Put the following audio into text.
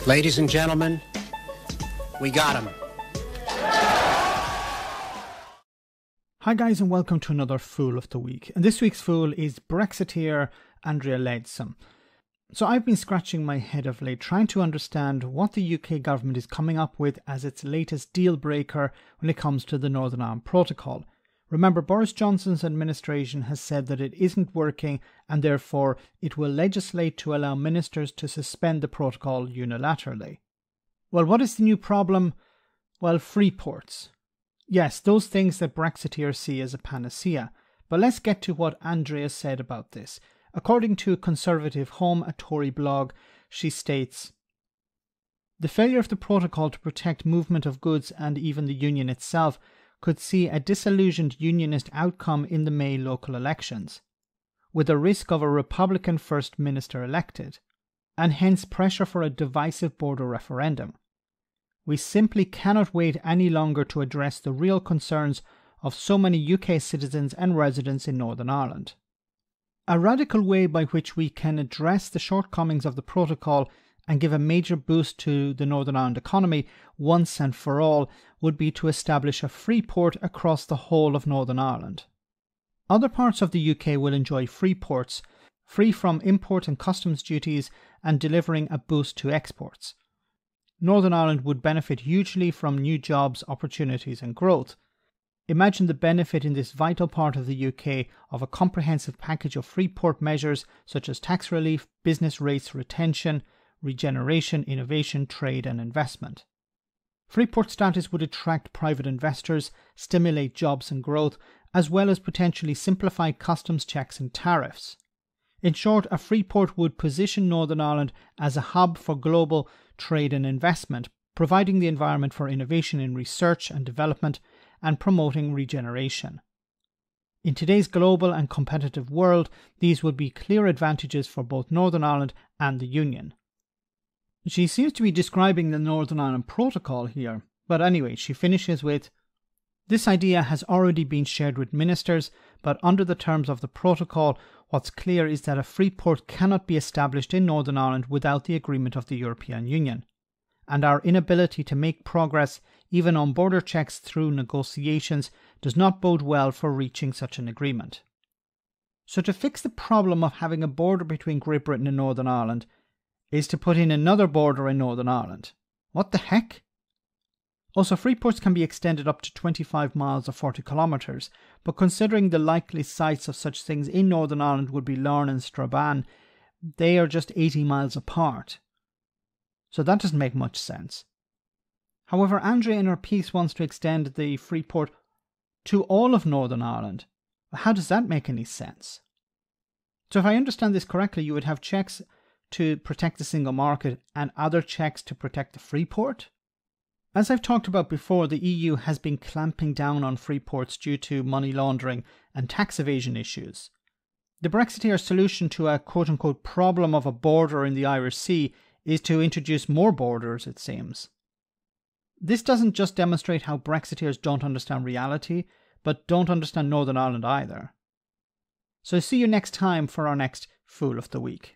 Ladies and gentlemen, we got him. Hi guys, and welcome to another Fool of the Week. And this week's Fool is Brexiteer Andrea Leadsom. So I've been scratching my head of late trying to understand what the UK government is coming up with as its latest deal breaker when it comes to the Northern Ireland Protocol. Remember, Boris Johnson's administration has said that it isn't working and therefore it will legislate to allow ministers to suspend the protocol unilaterally. Well, what is the new problem? Well, free ports. Yes, those things that Brexiteers see as a panacea. But let's get to what Andrea said about this. According to Conservative Home, a Tory blog, she states, "The failure of the protocol to protect movement of goods and even the union itself could see a disillusioned unionist outcome in the May local elections, with a risk of a Republican First Minister elected, and hence pressure for a divisive border referendum. We simply cannot wait any longer to address the real concerns of so many UK citizens and residents in Northern Ireland. A radical way by which we can address the shortcomings of the protocol and give a major boost to the Northern Ireland economy once and for all would be to establish a free port across the whole of Northern Ireland. Other parts of the UK will enjoy free ports, free from import and customs duties and delivering a boost to exports. Northern Ireland would benefit hugely from new jobs, opportunities and growth. Imagine the benefit in this vital part of the UK of a comprehensive package of free port measures such as tax relief, business rates retention, regeneration, innovation, trade and investment. Freeport status would attract private investors, stimulate jobs and growth, as well as potentially simplify customs checks and tariffs. In short, a free port would position Northern Ireland as a hub for global trade and investment, providing the environment for innovation in research and development and promoting regeneration. In today's global and competitive world, these would be clear advantages for both Northern Ireland and the Union." She seems to be describing the Northern Ireland Protocol here, but anyway, she finishes with, "This idea has already been shared with ministers, but under the terms of the protocol, what's clear is that a free port cannot be established in Northern Ireland without the agreement of the European Union, and our inability to make progress, even on border checks through negotiations, does not bode well for reaching such an agreement." So to fix the problem of having a border between Great Britain and Northern Ireland is to put in another border in Northern Ireland. What the heck? Also, free ports can be extended up to 25 miles or 40 kilometres, but considering the likely sites of such things in Northern Ireland would be Larne and Strabane, they are just 80 miles apart. So that doesn't make much sense. However, Andrea in her piece wants to extend the free port to all of Northern Ireland. How does that make any sense? So if I understand this correctly, you would have checks to protect the single market and other checks to protect the free port? As I've talked about before, the EU has been clamping down on free ports due to money laundering and tax evasion issues. The Brexiteer solution to a quote-unquote problem of a border in the Irish Sea is to introduce more borders, it seems. This doesn't just demonstrate how Brexiteers don't understand reality, but don't understand Northern Ireland either. So see you next time for our next Fool of the Week.